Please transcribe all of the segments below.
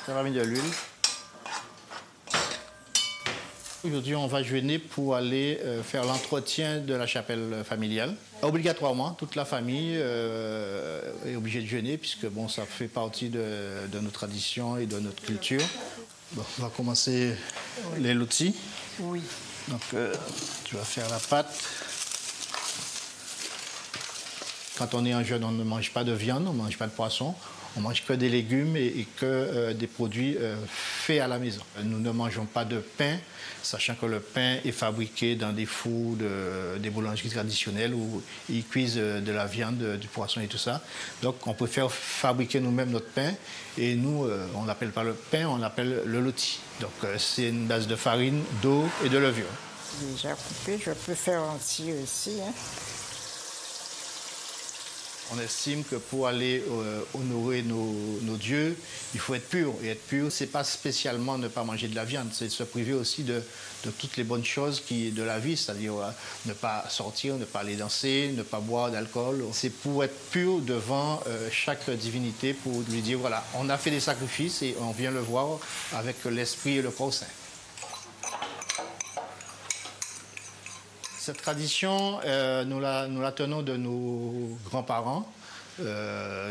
Ça va mettre de l'huile. Aujourd'hui, on va jeûner pour aller faire l'entretien de la chapelle familiale. Obligatoirement, toute la famille est obligée de jeûner puisque bon, ça fait partie de nos traditions et de notre culture. Bon, on va commencer les lotis. Oui. Donc, tu vas faire la pâte. Quand on est en jeûne, on ne mange pas de viande, on ne mange pas de poisson. On ne mange que des légumes et que des produits faits à la maison. Nous ne mangeons pas de pain, sachant que le pain est fabriqué dans des fours des boulangeries traditionnelles où ils cuisent de la viande, du poisson et tout ça. Donc on préfère fabriquer nous-mêmes notre pain et nous, on n'appelle pas le pain, on l'appelle le loti. Donc c'est une base de farine, d'eau et de levure. Déjà coupé, je peux faire entier aussi. Hein. On estime que pour aller honorer nos dieux, il faut être pur. Et être pur, ce n'est pas spécialement ne pas manger de la viande, c'est se priver aussi de toutes les bonnes choses de la vie, c'est-à-dire ne pas sortir, ne pas aller danser, ne pas boire d'alcool. C'est pour être pur devant chaque divinité, pour lui dire, voilà, on a fait des sacrifices et on vient le voir avec l'esprit et le corps saint. Cette tradition, nous la tenons de nos grands-parents,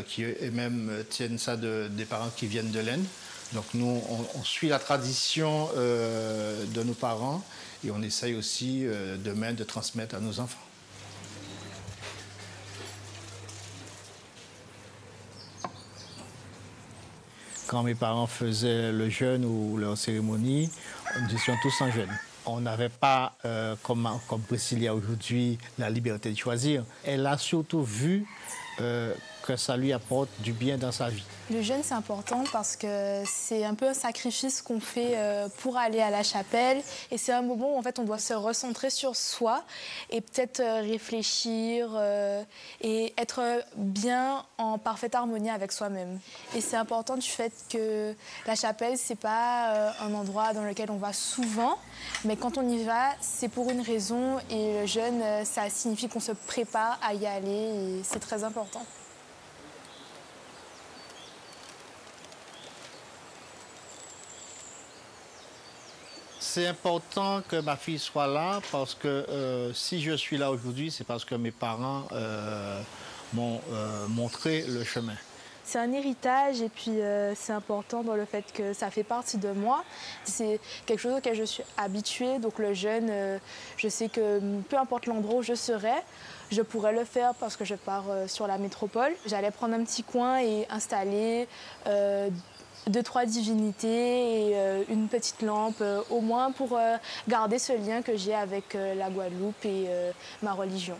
qui eux-mêmes tiennent ça des parents qui viennent de l'Inde. Donc nous, on suit la tradition de nos parents et on essaye aussi demain de transmettre à nos enfants. Quand mes parents faisaient le jeûne ou leur cérémonie, nous étions tous en jeûne. On n'avait pas, comme Priscilla aujourd'hui, la liberté de choisir. Elle a surtout vu que ça lui apporte du bien dans sa vie. Le jeûne, c'est important parce que c'est un peu un sacrifice qu'on fait pour aller à la chapelle. Et c'est un moment où en fait, on doit se recentrer sur soi et peut-être réfléchir et être bien en parfaite harmonie avec soi-même. Et c'est important du fait que la chapelle, c'est pas un endroit dans lequel on va souvent, mais quand on y va, c'est pour une raison. Et le jeûne, ça signifie qu'on se prépare à y aller et c'est très important. C'est important que ma fille soit là parce que si je suis là aujourd'hui, c'est parce que mes parents m'ont montré le chemin. C'est un héritage et puis c'est important dans le fait que ça fait partie de moi. C'est quelque chose auquel je suis habituée, donc le jeûne, je sais que peu importe l'endroit où je serai, je pourrais le faire parce que je pars sur la métropole. J'allais prendre un petit coin et installer 2-3 divinités et une petite lampe, au moins pour garder ce lien que j'ai avec la Guadeloupe et ma religion.